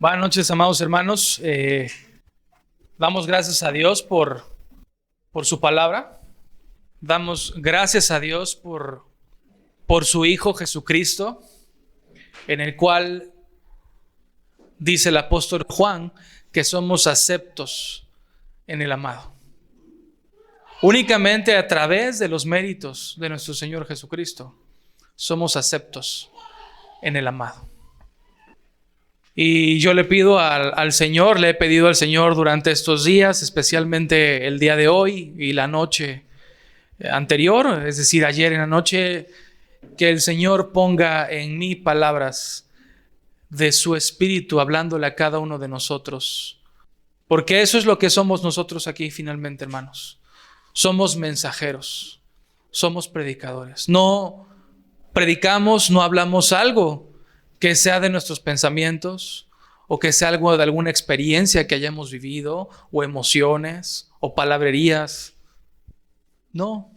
Buenas noches, amados hermanos. Damos gracias a Dios por su palabra. Damos gracias a Dios por su Hijo Jesucristo, en el cual dice el apóstol Juan que somos aceptos en el amado. Únicamente a través de los méritos de nuestro Señor Jesucristo somos aceptos en el amado. Y yo le he pedido al Señor durante estos días, especialmente el día de hoy y la noche anterior, es decir, ayer en la noche, que el Señor ponga en mí palabras de su Espíritu hablándole a cada uno de nosotros. Porque eso es lo que somos nosotros aquí finalmente, hermanos. Somos mensajeros, somos predicadores. No predicamos, no hablamos algo que sea de nuestros pensamientos o que sea algo de alguna experiencia que hayamos vivido o emociones o palabrerías. No.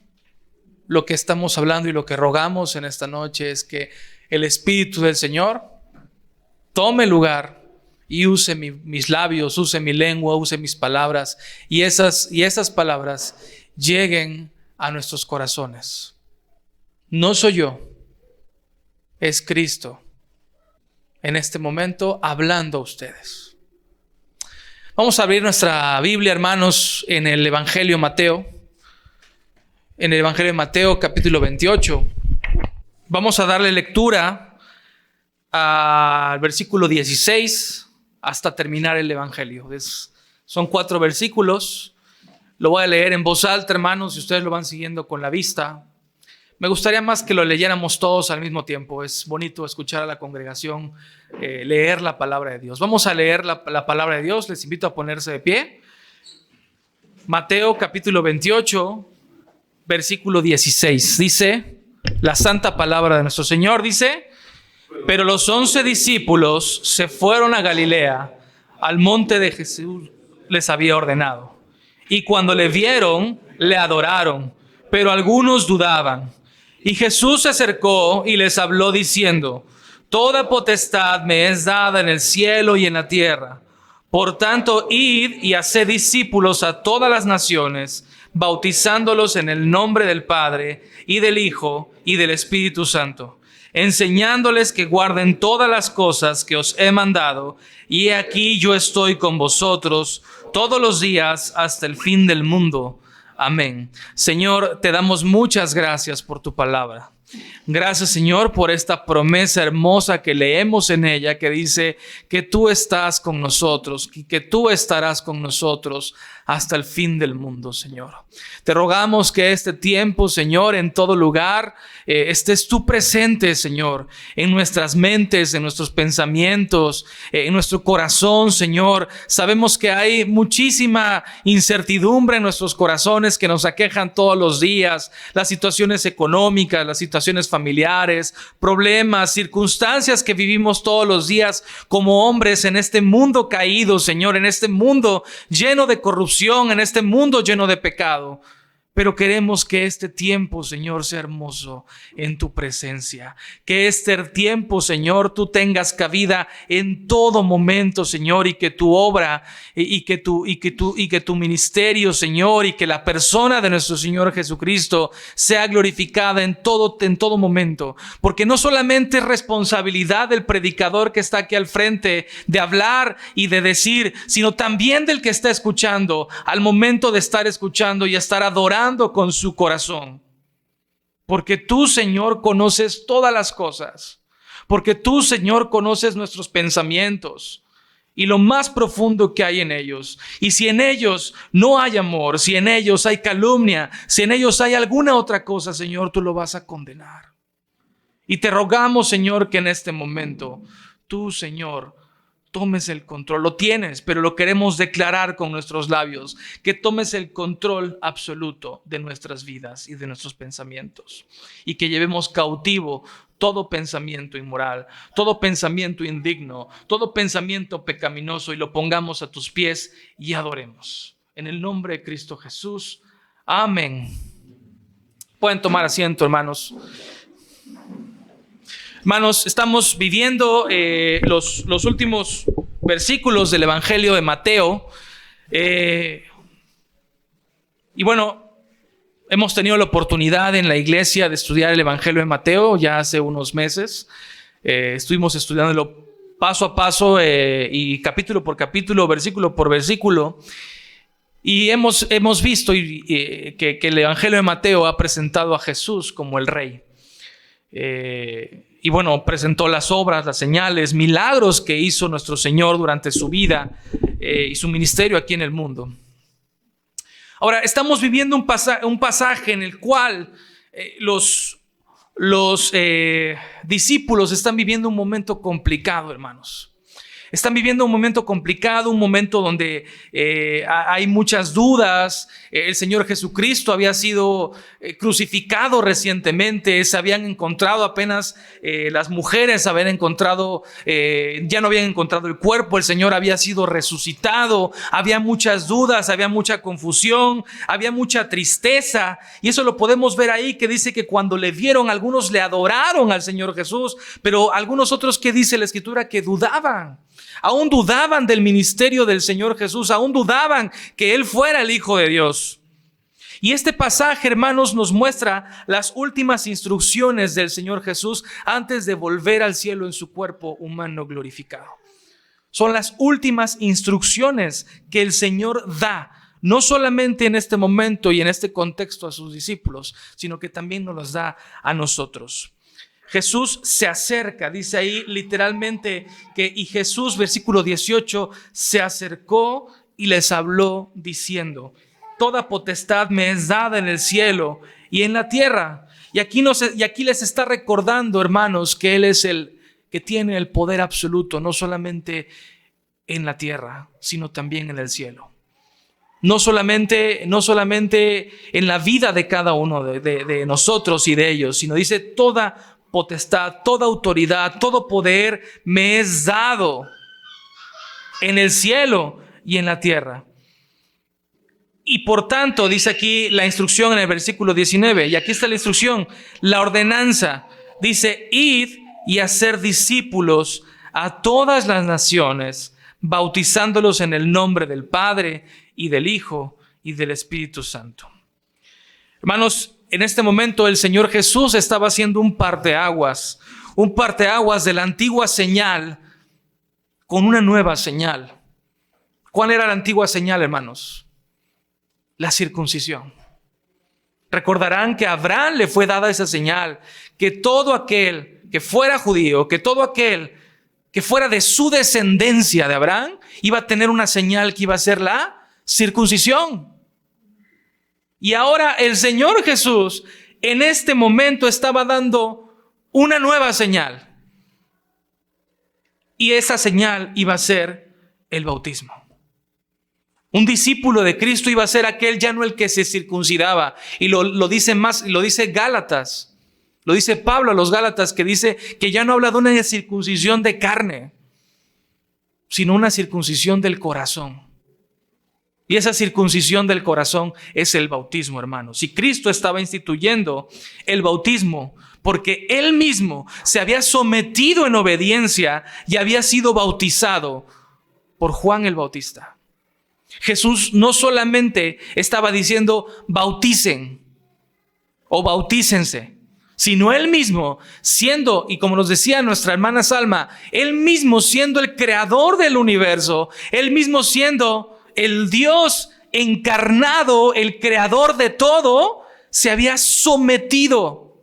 Lo que estamos hablando y lo que rogamos en esta noche es que el Espíritu del Señor tome lugar y use mis labios, use mi lengua, use mis palabras y esas palabras lleguen a nuestros corazones. No soy yo, es Cristo en este momento hablando a ustedes. Vamos a abrir nuestra Biblia, hermanos, en el Evangelio de Mateo. En el Evangelio de Mateo, capítulo 28. Vamos a darle lectura al versículo 16 hasta terminar el Evangelio. Son 4 versículos. Lo voy a leer en voz alta, hermanos, y ustedes lo van siguiendo con la vista. Me gustaría más que lo leyéramos todos al mismo tiempo. Es bonito escuchar a la congregación leer la palabra de Dios. Vamos a leer la palabra de Dios. Les invito a ponerse de pie. Mateo capítulo 28, versículo 16. Dice la santa palabra de nuestro Señor. Dice: pero los 11 discípulos se fueron a Galilea, al monte de Jesús les había ordenado. Y cuando le vieron, le adoraron, pero algunos dudaban. Y Jesús se acercó y les habló diciendo: toda potestad me es dada en el cielo y en la tierra. Por tanto, id y haced discípulos a todas las naciones, bautizándolos en el nombre del Padre y del Hijo y del Espíritu Santo, enseñándoles que guarden todas las cosas que os he mandado. Y he aquí yo estoy con vosotros todos los días hasta el fin del mundo. Amén. Señor, te damos muchas gracias por tu palabra. Gracias, Señor, por esta promesa hermosa que leemos en ella, que dice que tú estás con nosotros y que tú estarás con nosotros hasta el fin del mundo, Señor. Te rogamos que este tiempo, Señor, en todo lugar, estés tú presente, Señor, en nuestras mentes, en nuestros pensamientos, en nuestro corazón, Señor. Sabemos que hay muchísima incertidumbre en nuestros corazones que nos aquejan todos los días, las situaciones económicas, las situaciones familiares, problemas, circunstancias que vivimos todos los días como hombres en este mundo caído, Señor, en este mundo lleno de corrupción, en este mundo lleno de pecado. Pero queremos que este tiempo, Señor, sea hermoso en tu presencia. Que este tiempo, Señor, tú tengas cabida en todo momento, Señor, y que tu obra y que tu ministerio, Señor, y que la persona de nuestro Señor Jesucristo sea glorificada en todo momento. Porque no solamente es responsabilidad del predicador que está aquí al frente de hablar y de decir, sino también del que está escuchando, al momento de estar escuchando y estar adorando con su corazón. Porque tú, Señor, conoces todas las cosas. Porque tú, Señor, conoces nuestros pensamientos y lo más profundo que hay en ellos. Y si en ellos no hay amor, si en ellos hay calumnia, si en ellos hay alguna otra cosa, Señor, tú lo vas a condenar. Y te rogamos, Señor, que en este momento tú, Señor, tomes el control. Lo tienes, pero lo queremos declarar con nuestros labios, que tomes el control absoluto de nuestras vidas y de nuestros pensamientos, y que llevemos cautivo todo pensamiento inmoral, todo pensamiento indigno, todo pensamiento pecaminoso, y lo pongamos a tus pies y adoremos. En el nombre de Cristo Jesús. Amén. Pueden tomar asiento, hermanos. Hermanos, estamos viviendo los últimos versículos del Evangelio de Mateo. Y bueno, hemos tenido la oportunidad en la iglesia de estudiar el Evangelio de Mateo ya hace unos meses. Estuvimos estudiándolo paso a paso y capítulo por capítulo, versículo por versículo. Y hemos visto que el Evangelio de Mateo ha presentado a Jesús como el Rey. Y bueno, presentó las obras, las señales, milagros que hizo nuestro Señor durante su vida y su ministerio aquí en el mundo. Ahora, estamos viviendo un pasaje en el cual los discípulos están viviendo un momento complicado, hermanos. Están viviendo un momento complicado, un momento donde hay muchas dudas. El Señor Jesucristo había sido crucificado recientemente. Se habían encontrado apenas, las mujeres habían encontrado, ya no habían encontrado el cuerpo. El Señor había sido resucitado. Había muchas dudas, había mucha confusión, había mucha tristeza. Y eso lo podemos ver ahí, que dice que cuando le vieron, algunos le adoraron al Señor Jesús, pero algunos otros, que dice la Escritura, que dudaban. Aún dudaban del ministerio del Señor Jesús, aún dudaban que Él fuera el Hijo de Dios. Y este pasaje, hermanos, nos muestra las últimas instrucciones del Señor Jesús antes de volver al cielo en su cuerpo humano glorificado. Son las últimas instrucciones que el Señor da, no solamente en este momento y en este contexto a sus discípulos, sino que también nos las da a nosotros. Jesús se acerca, dice ahí literalmente y Jesús, versículo 18, se acercó y les habló diciendo: toda potestad me es dada en el cielo y en la tierra. Y aquí les está recordando, hermanos, que Él es el que tiene el poder absoluto, no solamente en la tierra, sino también en el cielo. No solamente en la vida de cada uno de nosotros y de ellos, sino dice: toda potestad, toda autoridad, todo poder me es dado en el cielo y en la tierra. Y por tanto, dice aquí la instrucción en el versículo 19, y aquí está la instrucción, la ordenanza, dice: id y hacer discípulos a todas las naciones, bautizándolos en el nombre del Padre y del Hijo y del Espíritu Santo. Hermanos, en este momento el Señor Jesús estaba haciendo un parteaguas de la antigua señal con una nueva señal. ¿Cuál era la antigua señal, hermanos? La circuncisión. Recordarán que a Abraham le fue dada esa señal, que todo aquel que fuera judío, que todo aquel que fuera de su descendencia de Abraham, iba a tener una señal que iba a ser la circuncisión. Y ahora el Señor Jesús en este momento estaba dando una nueva señal. Y esa señal iba a ser el bautismo. Un discípulo de Cristo iba a ser aquel, ya no el que se circuncidaba. Y lo dice Gálatas. Lo dice Pablo a los Gálatas, que dice que ya no habla de una circuncisión de carne, sino una circuncisión del corazón. Y esa circuncisión del corazón es el bautismo, hermanos. Y Cristo estaba instituyendo el bautismo porque Él mismo se había sometido en obediencia y había sido bautizado por Juan el Bautista. Jesús no solamente estaba diciendo bauticen o bautícense, sino Él mismo siendo, y como nos decía nuestra hermana Salma, Él mismo siendo el creador del universo, Él mismo siendo el Dios encarnado, el creador de todo, se había sometido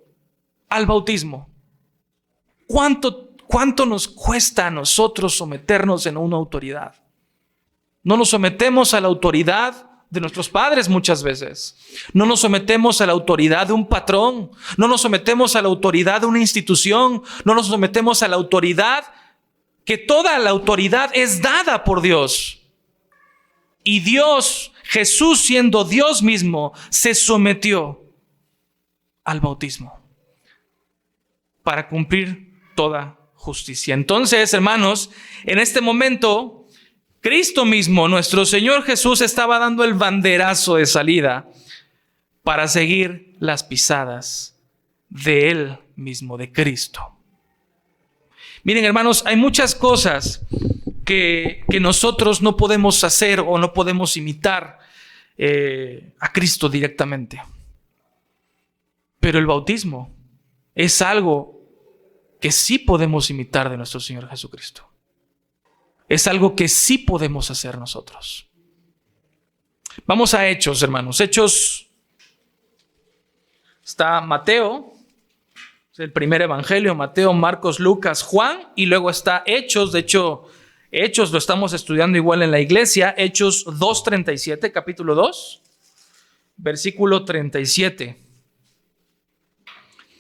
al bautismo. ¿Cuánto nos cuesta a nosotros someternos en una autoridad? No nos sometemos a la autoridad de nuestros padres muchas veces. No nos sometemos a la autoridad de un patrón. No nos sometemos a la autoridad de una institución. No nos sometemos a la autoridad, que toda la autoridad es dada por Dios. Y Dios, Jesús siendo Dios mismo, se sometió al bautismo para cumplir toda justicia. Entonces, hermanos, en este momento, Cristo mismo, nuestro Señor Jesús, estaba dando el banderazo de salida para seguir las pisadas de Él mismo, de Cristo. Miren, hermanos, hay muchas cosas que nosotros no podemos hacer o no podemos imitar a Cristo directamente. Pero el bautismo es algo que sí podemos imitar de nuestro Señor Jesucristo. Es algo que sí podemos hacer nosotros. Vamos a Hechos, hermanos. Hechos, está Mateo, es el primer evangelio, Mateo, Marcos, Lucas, Juan, y luego está Hechos. De hecho, Hechos lo estamos estudiando igual en la iglesia. Hechos 2:37, capítulo 2, versículo 37.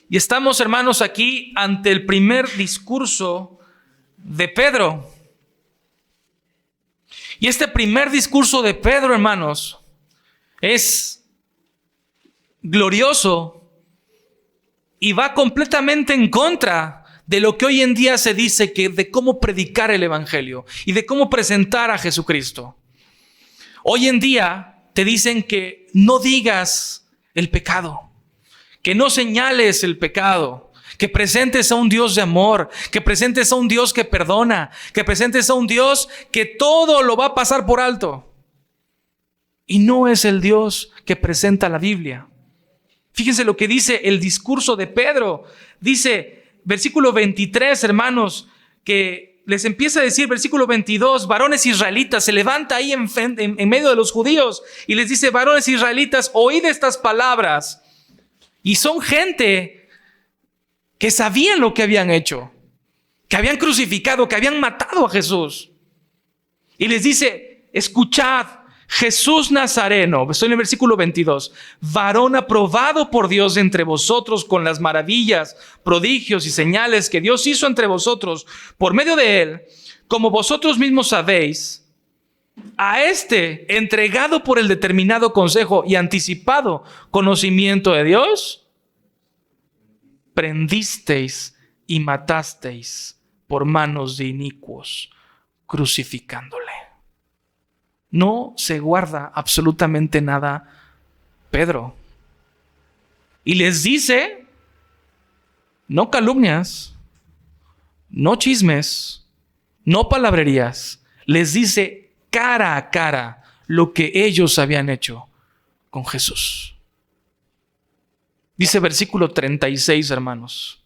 Y estamos, hermanos, aquí ante el primer discurso de Pedro. Y este primer discurso de Pedro, hermanos, es glorioso y va completamente en contra de lo que hoy en día se dice de cómo predicar el evangelio y de cómo presentar a Jesucristo. Hoy en día te dicen que no digas el pecado, que no señales el pecado, que presentes a un Dios de amor, que presentes a un Dios que perdona, que presentes a un Dios que todo lo va a pasar por alto. Y no es el Dios que presenta la Biblia. Fíjense lo que dice el discurso de Pedro. Dice, versículo 23, hermanos, que les empieza a decir, versículo 22, varones israelitas, se levanta ahí en medio de los judíos y les dice, varones israelitas, oíd estas palabras. Y son gente que sabían lo que habían hecho, que habían crucificado, que habían matado a Jesús. Y les dice, escuchad, Jesús Nazareno, estoy en el versículo 22, varón aprobado por Dios entre vosotros con las maravillas, prodigios y señales que Dios hizo entre vosotros por medio de él, como vosotros mismos sabéis, a este entregado por el determinado consejo y anticipado conocimiento de Dios, prendisteis y matasteis por manos de inicuos, crucificándole. No se guarda absolutamente nada Pedro. Y les dice, no calumnias, no chismes, no palabrerías. Les dice cara a cara lo que ellos habían hecho con Jesús. Dice versículo 36, hermanos.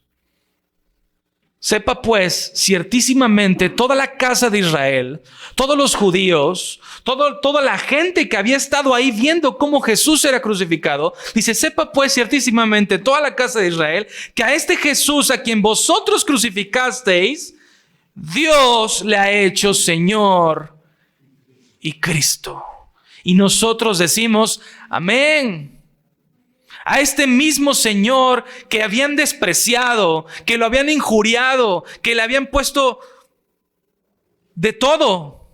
Sepa pues ciertísimamente toda la casa de Israel, todos los judíos, toda la gente que había estado ahí viendo cómo Jesús era crucificado. Dice, sepa pues ciertísimamente toda la casa de Israel que a este Jesús a quien vosotros crucificasteis, Dios le ha hecho Señor y Cristo. Y nosotros decimos, amén. A este mismo Señor que habían despreciado, que lo habían injuriado, que le habían puesto de todo.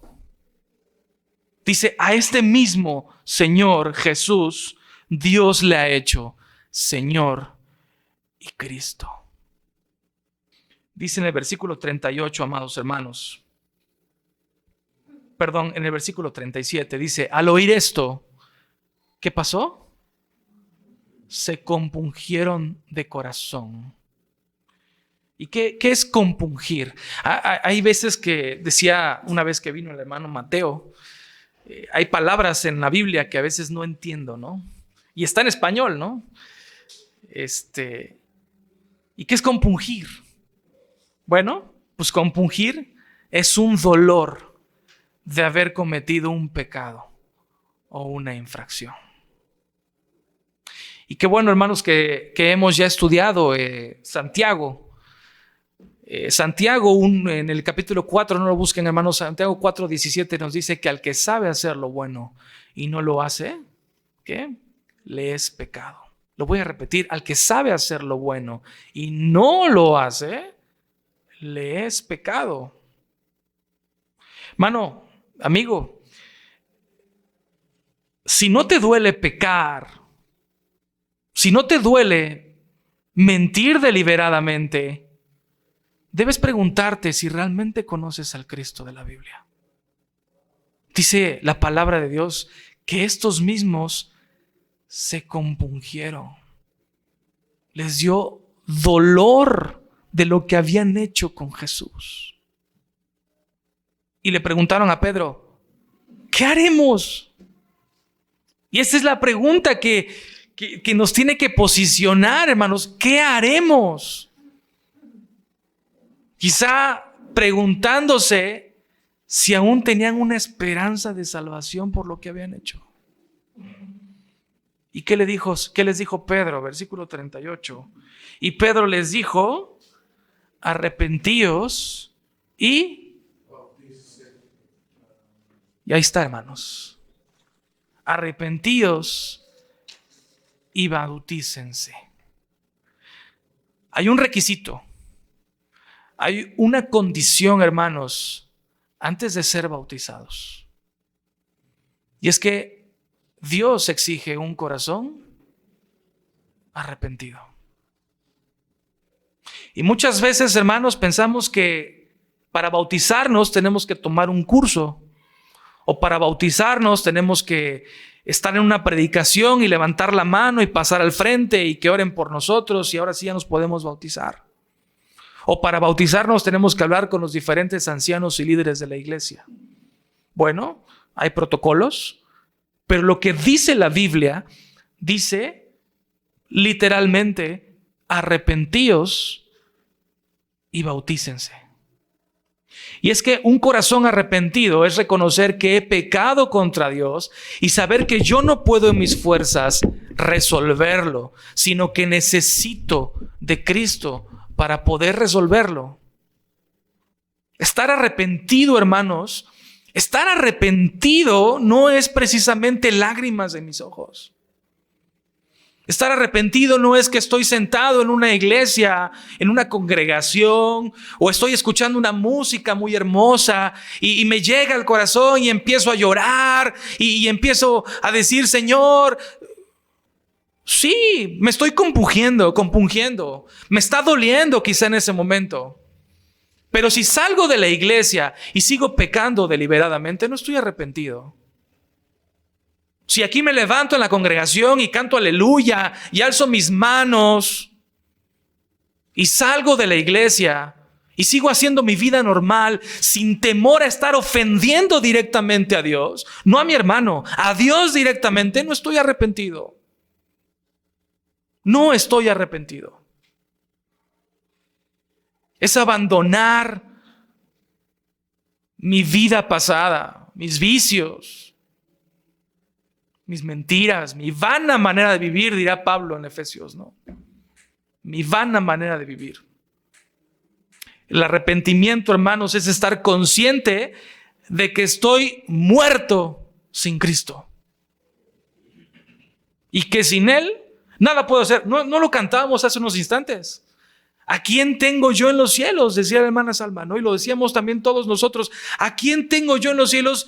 Dice, a este mismo Señor Jesús, Dios le ha hecho Señor y Cristo. Dice en el versículo 38, amados hermanos. Perdón, en el versículo 37 dice, al oír esto, ¿qué pasó? Se compungieron de corazón. ¿Y qué es compungir? Hay veces que, decía una vez que vino el hermano Mateo, hay palabras en la Biblia que a veces no entiendo, ¿no? Y está en español, ¿no? ¿Y qué es compungir? Bueno, pues compungir es un dolor de haber cometido un pecado o una infracción. Y qué bueno, hermanos, que hemos ya estudiado Santiago. Santiago en el capítulo 4, no lo busquen, hermanos, Santiago 4:17 nos dice que al que sabe hacer lo bueno y no lo hace, ¿qué? Le es pecado. Lo voy a repetir, al que sabe hacer lo bueno y no lo hace, le es pecado. Hermano, amigo, si no te duele pecar, si no te duele mentir deliberadamente, debes preguntarte si realmente conoces al Cristo de la Biblia. Dice la palabra de Dios que estos mismos se compungieron. Les dio dolor de lo que habían hecho con Jesús. y le preguntaron a Pedro, ¿qué haremos? Y esa es la pregunta que nos tiene que posicionar, hermanos. ¿Qué haremos? Quizá preguntándose si aún tenían una esperanza de salvación por lo que habían hecho. ¿Y qué les dijo Pedro? Versículo 38. Y Pedro les dijo, arrepentíos y ahí está, hermanos. Arrepentíos y bautícense. Hay un requisito. Hay una condición, hermanos, antes de ser bautizados. Y es que Dios exige un corazón arrepentido. Y muchas veces, hermanos, pensamos que para bautizarnos tenemos que tomar un curso, o para bautizarnos tenemos que estar en una predicación y levantar la mano y pasar al frente y que oren por nosotros y ahora sí ya nos podemos bautizar. O para bautizarnos tenemos que hablar con los diferentes ancianos y líderes de la iglesia. Bueno, hay protocolos, pero lo que dice la Biblia, dice literalmente, arrepentíos y bautícense. Y es que un corazón arrepentido es reconocer que he pecado contra Dios y saber que yo no puedo en mis fuerzas resolverlo, sino que necesito de Cristo para poder resolverlo. Estar arrepentido, hermanos, estar arrepentido no es precisamente lágrimas de mis ojos. Estar arrepentido no es que estoy sentado en una iglesia, en una congregación, o estoy escuchando una música muy hermosa y me llega al corazón y empiezo a llorar y empiezo a decir, Señor, sí, me estoy compungiendo, me está doliendo quizá en ese momento. Pero si salgo de la iglesia y sigo pecando deliberadamente, no estoy arrepentido. Si aquí me levanto en la congregación y canto aleluya y alzo mis manos y salgo de la iglesia y sigo haciendo mi vida normal sin temor a estar ofendiendo directamente a Dios, no a mi hermano, a Dios directamente, no estoy arrepentido. No estoy arrepentido. Es abandonar mi vida pasada, mis vicios, mis mentiras, mi vana manera de vivir, dirá Pablo en Efesios, ¿no? Mi vana manera de vivir. El arrepentimiento, hermanos, es estar consciente de que estoy muerto sin Cristo. Y que sin Él nada puedo hacer. No lo cantábamos hace unos instantes. ¿A quién tengo yo en los cielos? Decía la hermana Salma, ¿no? Y lo decíamos también todos nosotros. ¿A quién tengo yo en los cielos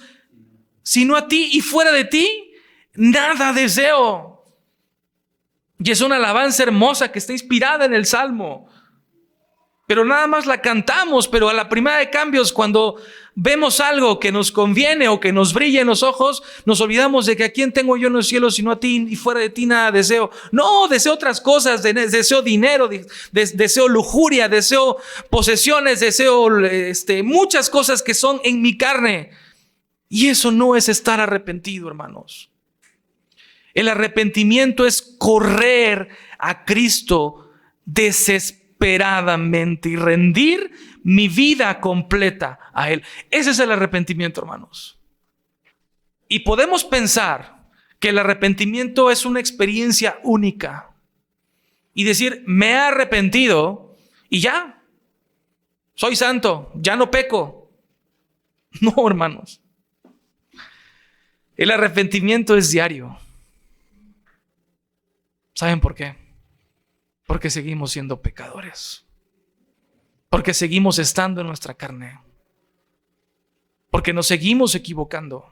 sino a ti? Y fuera de ti, nada deseo. Y es una alabanza hermosa que está inspirada en el Salmo. Pero nada más la cantamos, pero a la primera de cambios, cuando vemos algo que nos conviene o que nos brilla en los ojos, nos olvidamos de que a quién tengo yo en los cielos sino a ti, y fuera de ti nada deseo. No, deseo otras cosas, deseo dinero, deseo lujuria, deseo posesiones, deseo muchas cosas que son en mi carne. Y eso no es estar arrepentido, hermanos. El arrepentimiento es correr a Cristo desesperadamente y rendir mi vida completa a Él. Ese es el arrepentimiento, hermanos. Y podemos pensar que el arrepentimiento es una experiencia única y decir, me he arrepentido y ya, soy santo, ya no peco. No, hermanos. El arrepentimiento es diario. ¿Saben por qué? Porque seguimos siendo pecadores. Porque seguimos estando en nuestra carne. Porque nos seguimos equivocando.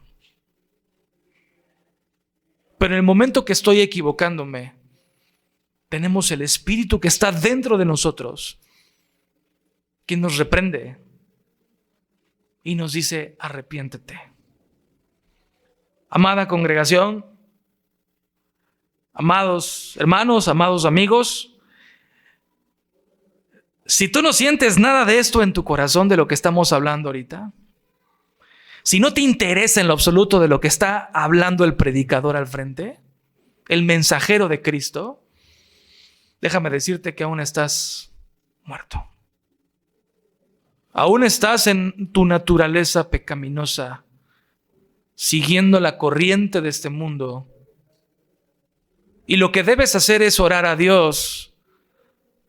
Pero en el momento que estoy equivocándome, tenemos el Espíritu que está dentro de nosotros, que nos reprende y nos dice, arrepiéntete. Amada congregación, amados hermanos, amados amigos, si tú no sientes nada de esto en tu corazón de lo que estamos hablando ahorita, si no te interesa en lo absoluto de lo que está hablando el predicador al frente, el mensajero de Cristo, déjame decirte que aún estás muerto. Aún estás en tu naturaleza pecaminosa, siguiendo la corriente de este mundo. Y lo que debes hacer es orar a Dios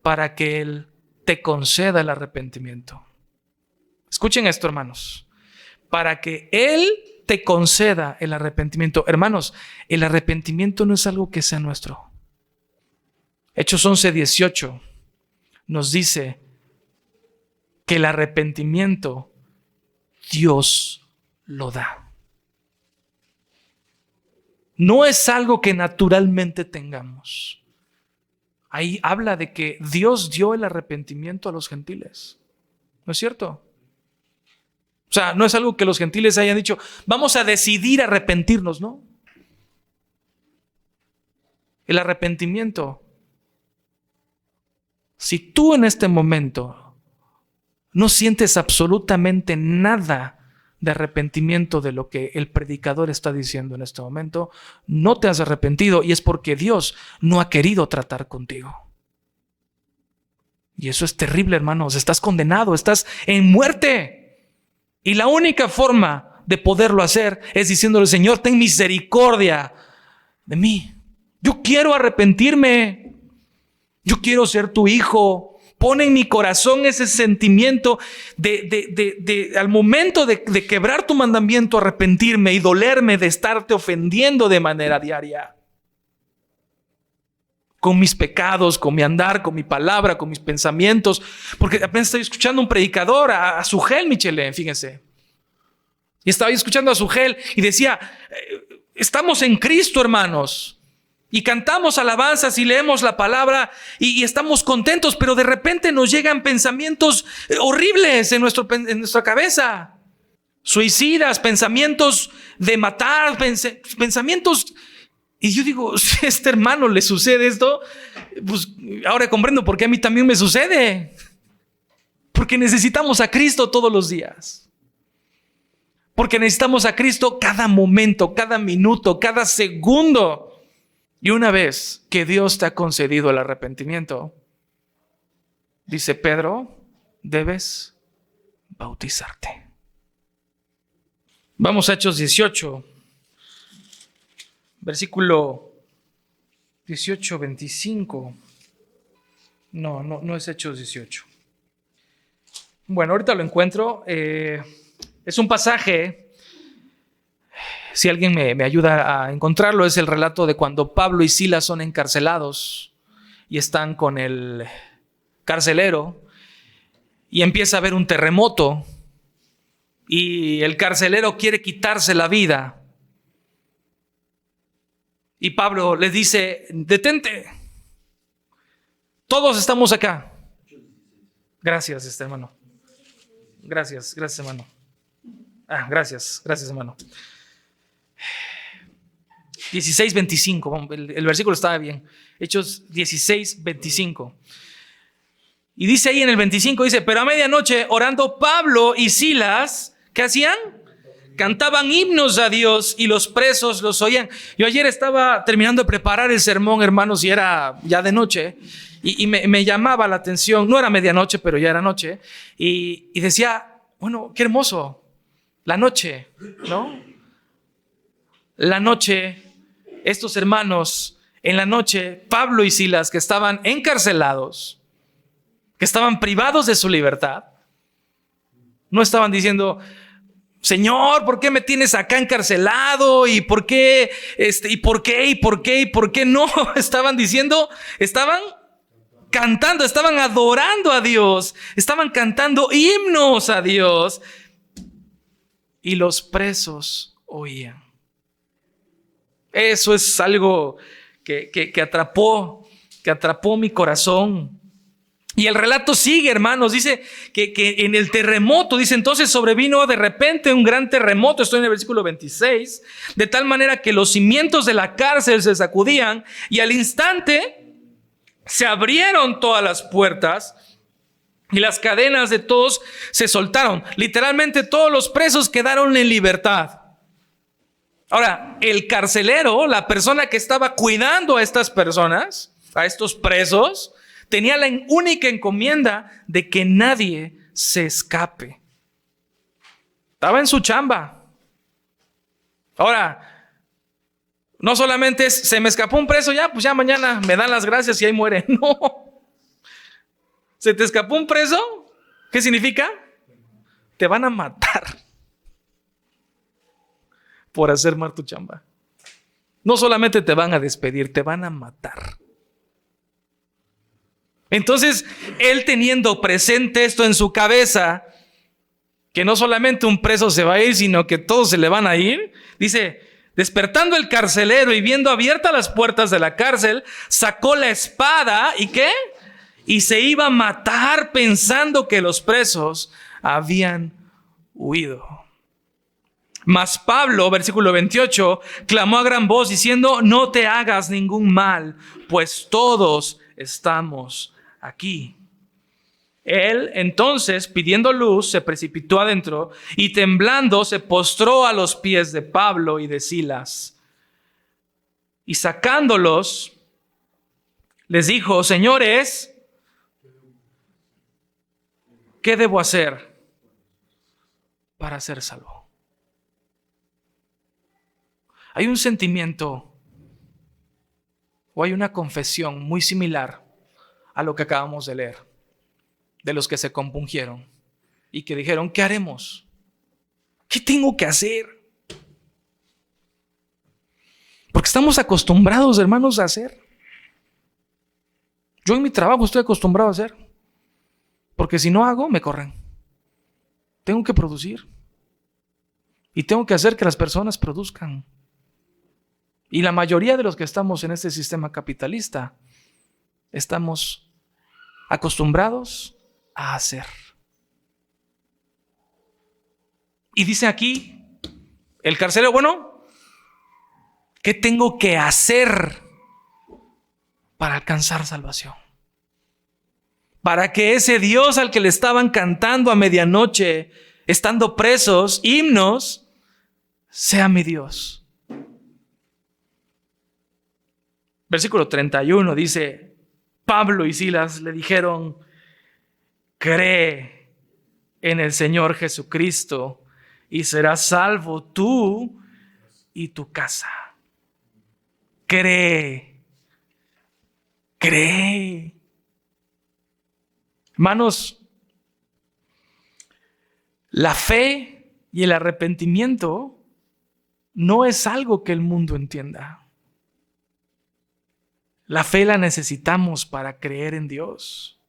para que Él te conceda el arrepentimiento. Escuchen esto, hermanos. Para que Él te conceda el arrepentimiento. Hermanos, el arrepentimiento no es algo que sea nuestro. Hechos 11:18 nos dice que el arrepentimiento Dios lo da. No es algo que naturalmente tengamos. Ahí habla de que Dios dio el arrepentimiento a los gentiles. ¿No es cierto? O sea, no es algo que los gentiles hayan dicho, vamos a decidir arrepentirnos, ¿no? El arrepentimiento. Si tú en este momento no sientes absolutamente nada de arrepentimiento de lo que el predicador está diciendo en este momento, no te has arrepentido y es porque Dios no ha querido tratar contigo. Y eso es terrible, hermanos. Estás condenado, estás en muerte. Y la única forma de poderlo hacer es diciéndole, Señor, ten misericordia de mí. Yo quiero arrepentirme. Yo quiero ser tu hijo. Pon en mi corazón ese sentimiento de al momento de quebrar tu mandamiento, arrepentirme y dolerme de estarte ofendiendo de manera diaria. Con mis pecados, con mi andar, con mi palabra, con mis pensamientos. Porque apenas estoy escuchando un predicador, a Sugel Michelén, fíjense. Y estaba escuchando a Sugel y decía, estamos en Cristo, hermanos. Y cantamos alabanzas y leemos la palabra y estamos contentos, pero de repente nos llegan pensamientos horribles en nuestra cabeza. Suicidas, pensamientos de matar, pensamientos. Y yo digo, si a este hermano le sucede esto, pues ahora comprendo por qué a mí también me sucede. Porque necesitamos a Cristo todos los días. Porque necesitamos a Cristo cada momento, cada minuto, cada segundo. Y una vez que Dios te ha concedido el arrepentimiento, dice Pedro, debes bautizarte. Vamos a Hechos 18, versículo 18, 25. No es Hechos 18. Bueno, ahorita lo encuentro. Es un pasaje. Si alguien me ayuda a encontrarlo, es el relato de cuando Pablo y Silas son encarcelados y están con el carcelero y empieza a haber un terremoto y el carcelero quiere quitarse la vida. Y Pablo les dice, detente, todos estamos acá. Gracias, hermano. Gracias, hermano. Gracias, hermano. 16:25, el versículo estaba bien. Hechos 16:25. Y dice ahí en el 25, dice, pero a medianoche orando Pablo y Silas, ¿qué hacían? Cantaban himnos a Dios y los presos los oían. Yo ayer estaba terminando de preparar el sermón, hermanos, y era ya de noche. Y me llamaba la atención, no era medianoche, pero ya era noche. Y decía, bueno, qué hermoso, la noche, ¿no? La noche, estos hermanos, en la noche, Pablo y Silas, que estaban encarcelados, que estaban privados de su libertad, no estaban diciendo, Señor, ¿por qué me tienes acá encarcelado? ¿Y por qué? ¿Y por qué? ¿Y por qué? ¿Y por qué no? Estaban diciendo, estaban cantando, estaban adorando a Dios, estaban cantando himnos a Dios. Y los presos oían. Eso es algo que atrapó mi corazón. Y el relato sigue, hermanos. Dice que en el terremoto, dice, entonces sobrevino de repente un gran terremoto. Estoy en el versículo 26. De tal manera que los cimientos de la cárcel se sacudían y al instante se abrieron todas las puertas y las cadenas de todos se soltaron. Literalmente todos los presos quedaron en libertad. Ahora, el carcelero, la persona que estaba cuidando a estas personas, a estos presos, tenía la única encomienda de que nadie se escape. Estaba en su chamba. Ahora, no solamente es, se me escapó un preso, ya, pues ya mañana me dan las gracias y ahí muere. No. ¿Se te escapó un preso? ¿Qué significa? Te van a matar por hacer mal tu chamba. No solamente te van a despedir, te van a matar. Entonces, él teniendo presente esto en su cabeza, que no solamente un preso se va a ir, sino que todos se le van a ir, dice, despertando el carcelero y viendo abiertas las puertas de la cárcel, sacó la espada y ¿qué? Y se iba a matar pensando que los presos habían huido. Mas Pablo, versículo 28, clamó a gran voz diciendo, no te hagas ningún mal, pues todos estamos aquí. Él entonces, pidiendo luz, se precipitó adentro y temblando se postró a los pies de Pablo y de Silas. Y sacándolos, les dijo, señores, ¿qué debo hacer para ser salvo? Hay un sentimiento o hay una confesión muy similar a lo que acabamos de leer, de los que se compungieron y que dijeron, ¿qué haremos? ¿Qué tengo que hacer? Porque estamos acostumbrados, hermanos, a hacer. Yo en mi trabajo estoy acostumbrado a hacer. Porque si no hago, me corren. Tengo que producir. Y tengo que hacer que las personas produzcan. Y la mayoría de los que estamos en este sistema capitalista estamos acostumbrados a hacer. Y dice aquí el carcelero, bueno, ¿qué tengo que hacer para alcanzar salvación? Para que ese Dios al que le estaban cantando a medianoche, estando presos, himnos, sea mi Dios. Versículo 31 dice, Pablo y Silas le dijeron, cree en el Señor Jesucristo y serás salvo tú y tu casa. Cree. Hermanos, la fe y el arrepentimiento no es algo que el mundo entienda. La fe la necesitamos para creer en Dios.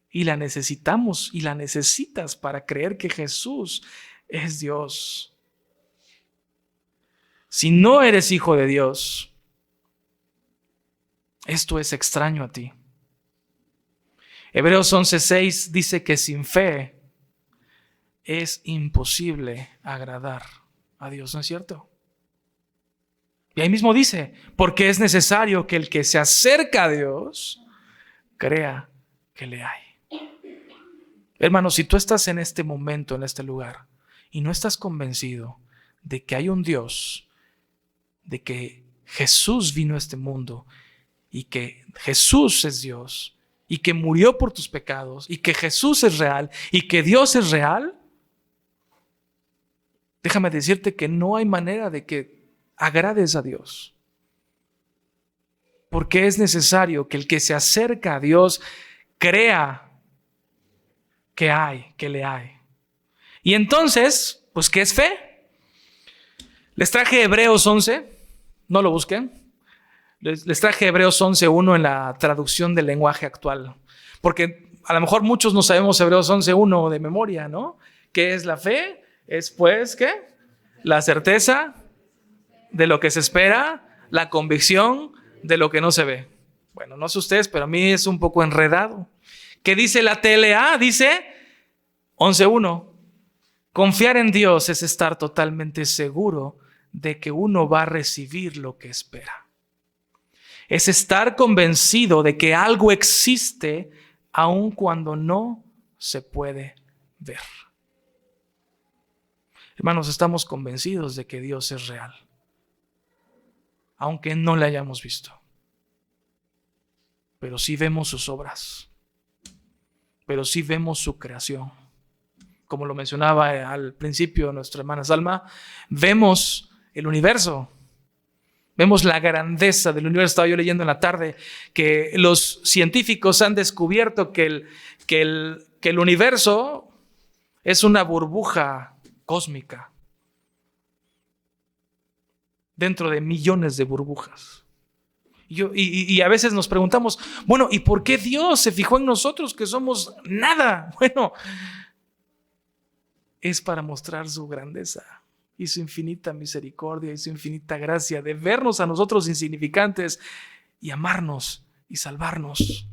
Y la necesitamos y la necesitas para creer que Jesús es Dios. Si no eres hijo de Dios, esto es extraño a ti. Hebreos 11:6 dice que sin fe es imposible agradar a Dios, ¿no es cierto? Y ahí mismo dice, porque es necesario que el que se acerca a Dios crea que le hay. Hermano, si tú estás en este momento, en este lugar, y no estás convencido de que hay un Dios, de que Jesús vino a este mundo, y que Jesús es Dios, y que murió por tus pecados, y que Jesús es real, y que Dios es real, déjame decirte que no hay manera de que agrades a Dios. Porque es necesario que el que se acerca a Dios crea que le hay. Y entonces, pues, ¿qué es fe? Les traje Hebreos 11, no lo busquen. Les traje Hebreos 11:1 en la traducción del lenguaje actual. Porque a lo mejor muchos no sabemos Hebreos 11:1 de memoria, ¿no? ¿Qué es la fe? Es pues, ¿qué? La certeza de lo que se espera, la convicción de lo que no se ve. Bueno, no sé ustedes, pero a mí es un poco enredado. ¿Qué dice la TLA? Dice 11:1. Confiar en Dios es estar totalmente seguro de que uno va a recibir lo que espera. Es estar convencido de que algo existe aun cuando no se puede ver. Hermanos, estamos convencidos de que Dios es real, aunque no le hayamos visto. Pero sí vemos sus obras, pero sí vemos su creación. Como lo mencionaba al principio nuestra hermana Salma, vemos el universo, vemos la grandeza del universo. Estaba yo leyendo en la tarde que los científicos han descubierto que el universo es una burbuja cósmica dentro de millones de burbujas. Y a veces nos preguntamos, bueno, ¿y por qué Dios se fijó en nosotros que somos nada? Bueno, es para mostrar su grandeza y su infinita misericordia y su infinita gracia de vernos a nosotros insignificantes y amarnos y salvarnos.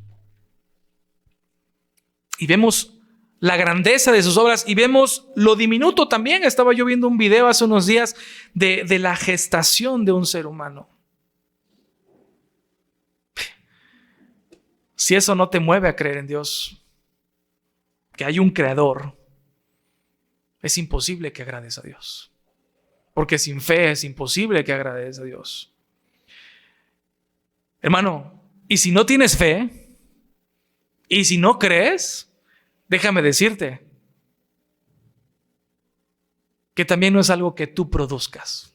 Y vemos la grandeza de sus obras y vemos lo diminuto también. Estaba yo viendo un video hace unos días de la gestación de un ser humano. Si eso no te mueve a creer en Dios, que hay un creador, es imposible que agrades a Dios. Porque sin fe es imposible que agrades a Dios. Hermano, y si no tienes fe, y si no crees, déjame decirte que también no es algo que tú produzcas.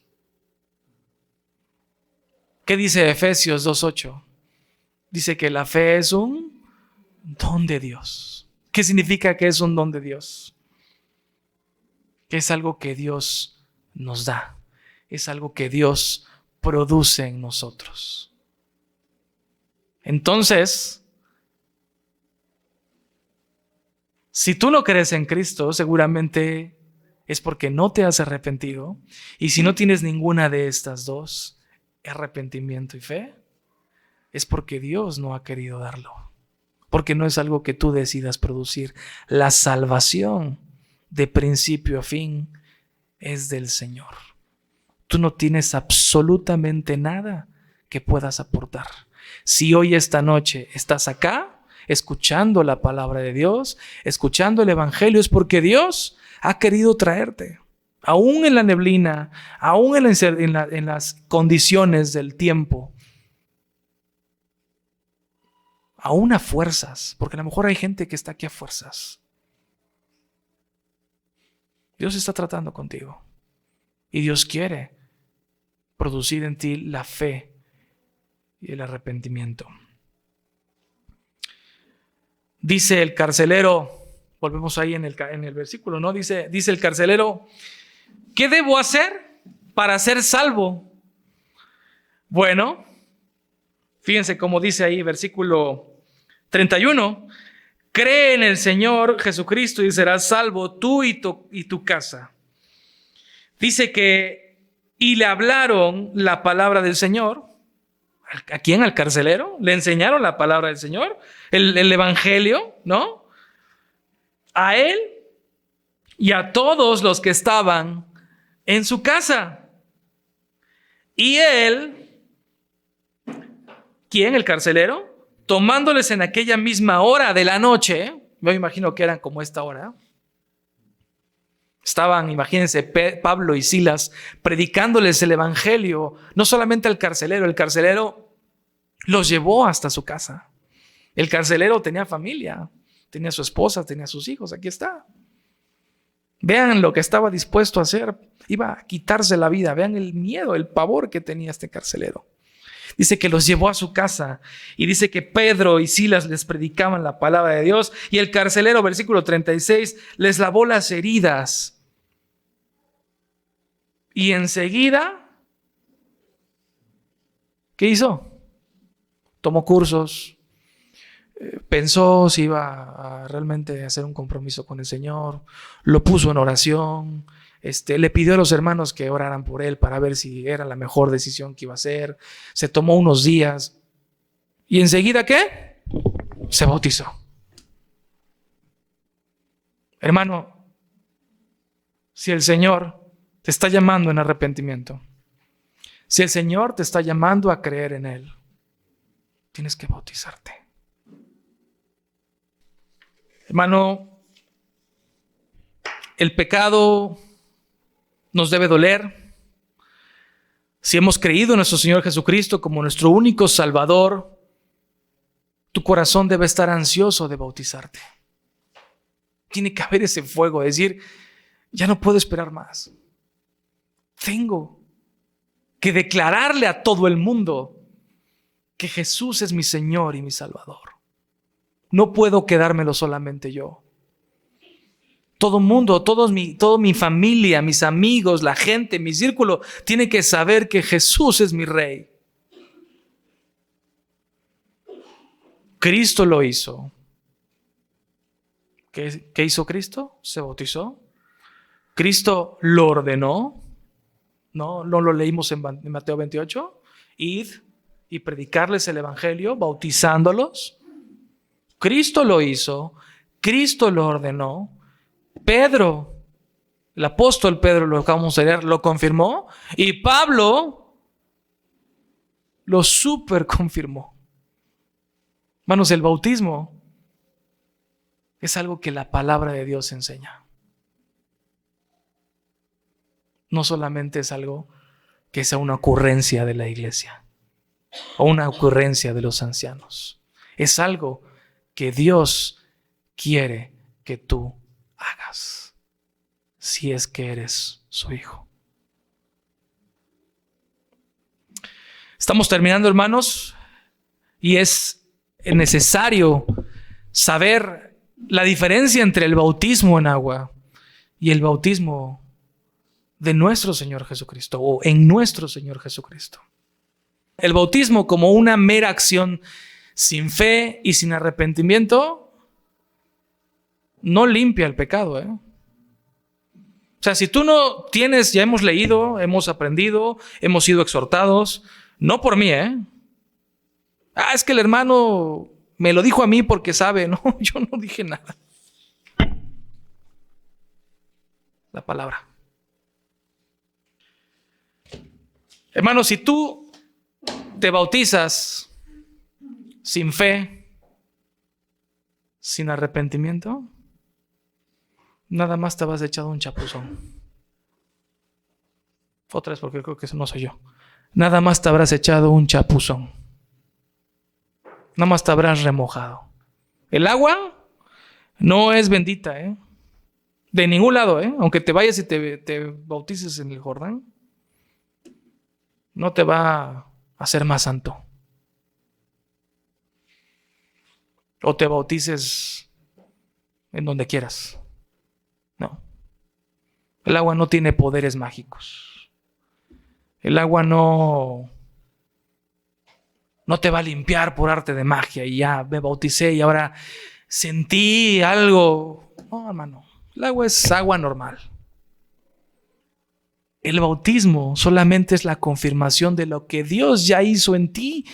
¿Qué dice Efesios 2:8? Dice que la fe es un don de Dios. ¿Qué significa que es un don de Dios? Que es algo que Dios nos da. Es algo que Dios produce en nosotros. Entonces, si tú no crees en Cristo, seguramente es porque no te has arrepentido. Y si no tienes ninguna de estas dos, arrepentimiento y fe, es porque Dios no ha querido darlo. Porque no es algo que tú decidas producir. La salvación de principio a fin es del Señor. Tú no tienes absolutamente nada que puedas aportar. Si hoy esta noche estás acá, escuchando la palabra de Dios, escuchando el Evangelio, es porque Dios ha querido traerte. Aún en la neblina, aún en las condiciones del tiempo, aún a fuerzas, porque a lo mejor hay gente que está aquí a fuerzas. Dios está tratando contigo y Dios quiere producir en ti la fe y el arrepentimiento. Dice el carcelero, volvemos ahí en el versículo, ¿no? Dice el carcelero, ¿qué debo hacer para ser salvo? Bueno, fíjense cómo dice ahí, versículo 31, cree en el Señor Jesucristo y serás salvo tú y tu casa. Dice que, y le hablaron la palabra del Señor. ¿A quién? Al carcelero. Le enseñaron la palabra del Señor, el Evangelio, ¿no? A él y a todos los que estaban en su casa. Y él, ¿quién? El carcelero, tomándoles en aquella misma hora de la noche, yo imagino que eran como esta hora, estaban, imagínense, Pablo y Silas predicándoles el Evangelio, no solamente al carcelero, el carcelero los llevó hasta su casa. El carcelero tenía familia, tenía su esposa, tenía sus hijos, aquí está. Vean lo que estaba dispuesto a hacer, iba a quitarse la vida, vean el miedo, el pavor que tenía este carcelero. Dice que los llevó a su casa y dice que Pedro y Silas les predicaban la palabra de Dios y el carcelero, versículo 36, les lavó las heridas. Y enseguida, ¿qué hizo? Tomó cursos, pensó si iba a realmente hacer un compromiso con el Señor, lo puso en oración. Le pidió a los hermanos que oraran por él para ver si era la mejor decisión que iba a hacer. Se tomó unos días y enseguida, ¿qué? Se bautizó. Hermano, si el Señor te está llamando en arrepentimiento, si el Señor te está llamando a creer en Él, tienes que bautizarte. Hermano, el pecado nos debe doler. Si hemos creído en nuestro Señor Jesucristo como nuestro único Salvador, tu corazón debe estar ansioso de bautizarte. Tiene que haber ese fuego, decir, ya no puedo esperar más. Tengo que declararle a todo el mundo que Jesús es mi Señor y mi Salvador. No puedo quedármelo solamente yo. Todo el mundo, toda mi familia, mis amigos, la gente, mi círculo, tiene que saber que Jesús es mi Rey. Cristo lo hizo. ¿Qué hizo Cristo? Se bautizó. Cristo lo ordenó. No lo leímos en Mateo 28. Id y predicarles el evangelio, bautizándolos. Cristo lo hizo. Cristo lo ordenó. Pedro, el apóstol Pedro, lo acabamos de leer, lo confirmó. Y Pablo lo super confirmó. Hermanos, el bautismo es algo que la palabra de Dios enseña. No solamente es algo que sea una ocurrencia de la iglesia o una ocurrencia de los ancianos. Es algo que Dios quiere que tú hagas, si es que eres su hijo. Estamos terminando, hermanos, y es necesario saber la diferencia entre el bautismo en agua y el bautismo de nuestro Señor Jesucristo o en nuestro Señor Jesucristo. El bautismo, como una mera acción sin fe y sin arrepentimiento, no limpia el pecado, O sea, si tú no tienes, ya hemos leído, hemos aprendido, hemos sido exhortados, no por mí, es que el hermano me lo dijo a mí porque sabe. No, yo no dije nada. La palabra. Hermano, si tú te bautizas sin fe, sin arrepentimiento, nada más te habrás echado un chapuzón. Otra vez, porque creo que eso no soy yo. Nada más te habrás echado un chapuzón. Nada más te habrás remojado. El agua no es bendita, de ningún lado, aunque te vayas y te bautices en el Jordán, no te va a hacer más santo. O te bautices en donde quieras. No. El agua no tiene poderes mágicos. El agua no te va a limpiar por arte de magia y ya me bauticé y ahora sentí algo. No, hermano. El agua es agua normal. El bautismo solamente es la confirmación de lo que Dios ya hizo en ti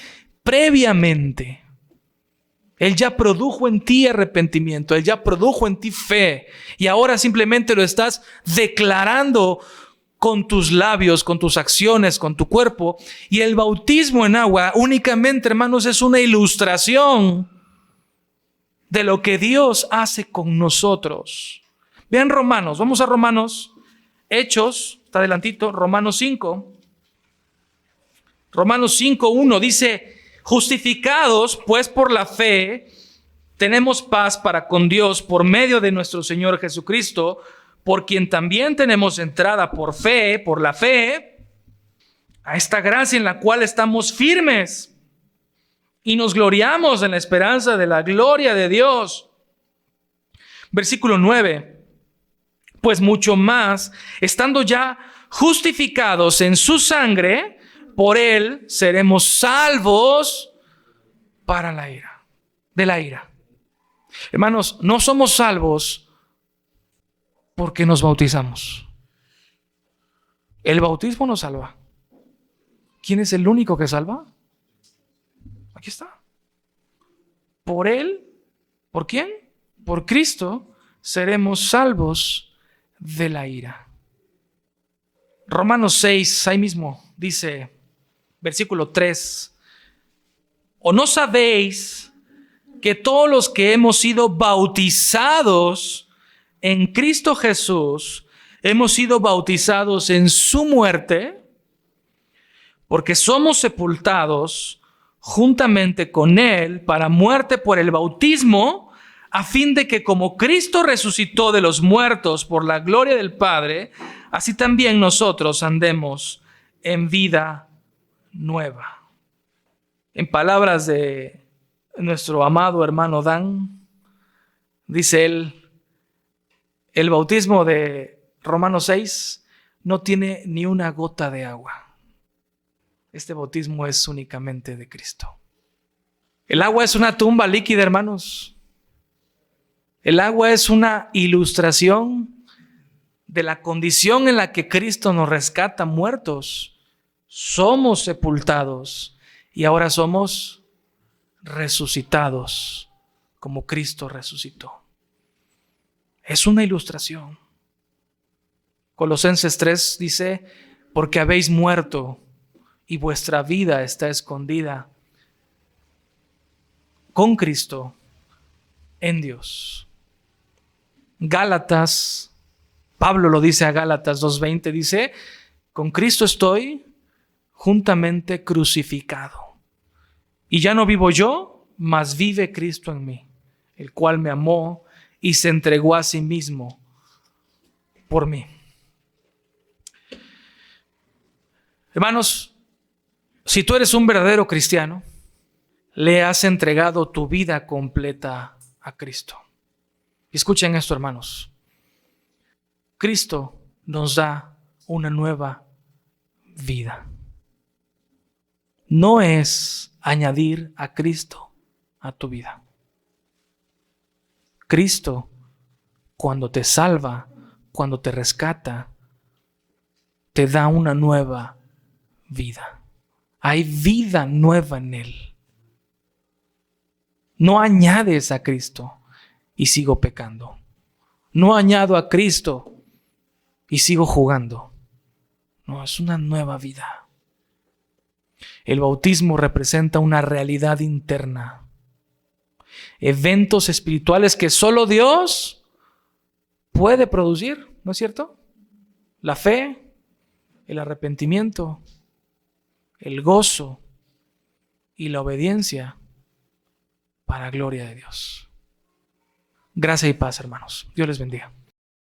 previamente. Él ya produjo en ti arrepentimiento, Él ya produjo en ti fe y ahora simplemente lo estás declarando con tus labios, con tus acciones, con tu cuerpo. Y el bautismo en agua únicamente, hermanos, es una ilustración de lo que Dios hace con nosotros. Vean Romanos, vamos a Romanos, Hechos, está adelantito, Romanos 5. Romanos 5:1 dice: justificados pues por la fe, tenemos paz para con Dios por medio de nuestro Señor Jesucristo, por quien también tenemos entrada por fe, por la fe, a esta gracia en la cual estamos firmes y nos gloriamos en la esperanza de la gloria de Dios. Versículo 9. Pues mucho más, estando ya justificados en su sangre, por él seremos salvos para la ira, de la ira. Hermanos, no somos salvos porque nos bautizamos. El bautismo nos salva. ¿Quién es el único que salva? Aquí está. Por él, ¿por quién? Por Cristo seremos salvos de la ira. Romanos 6, ahí mismo dice, versículo 3: ¿o no sabéis que todos los que hemos sido bautizados en Cristo Jesús, hemos sido bautizados en su muerte, porque somos sepultados juntamente con Él para muerte por el bautismo, a fin de que como Cristo resucitó de los muertos por la gloria del Padre, así también nosotros andemos en vida nueva. En palabras de nuestro amado hermano Dan, dice él, el bautismo de Romanos 6 no tiene ni una gota de agua. Este bautismo es únicamente de Cristo. El agua es una tumba líquida, hermanos. El agua es una ilustración de la condición en la que Cristo nos rescata muertos. Somos sepultados y ahora somos resucitados como Cristo resucitó. Es una ilustración. Colosenses 3 dice, porque habéis muerto y vuestra vida está escondida con Cristo en Dios. Gálatas, Pablo lo dice a Gálatas 2:20, dice, con Cristo estoy juntamente crucificado. Y ya no vivo yo, mas vive Cristo en mí, el cual me amó y se entregó a sí mismo por mí. Hermanos, si tú eres un verdadero cristiano, le has entregado tu vida completa a Cristo. Escuchen esto, hermanos. Cristo nos da una nueva vida. No es añadir a Cristo a tu vida. Cristo, cuando te salva, cuando te rescata, te da una nueva vida. Hay vida nueva en Él. No añades a Cristo y sigo pecando. No añado a Cristo y sigo jugando. No, es una nueva vida. El bautismo representa una realidad interna. Eventos espirituales que solo Dios puede producir, ¿no es cierto? La fe, el arrepentimiento, el gozo y la obediencia para gloria de Dios. Gracia y paz, hermanos. Dios les bendiga.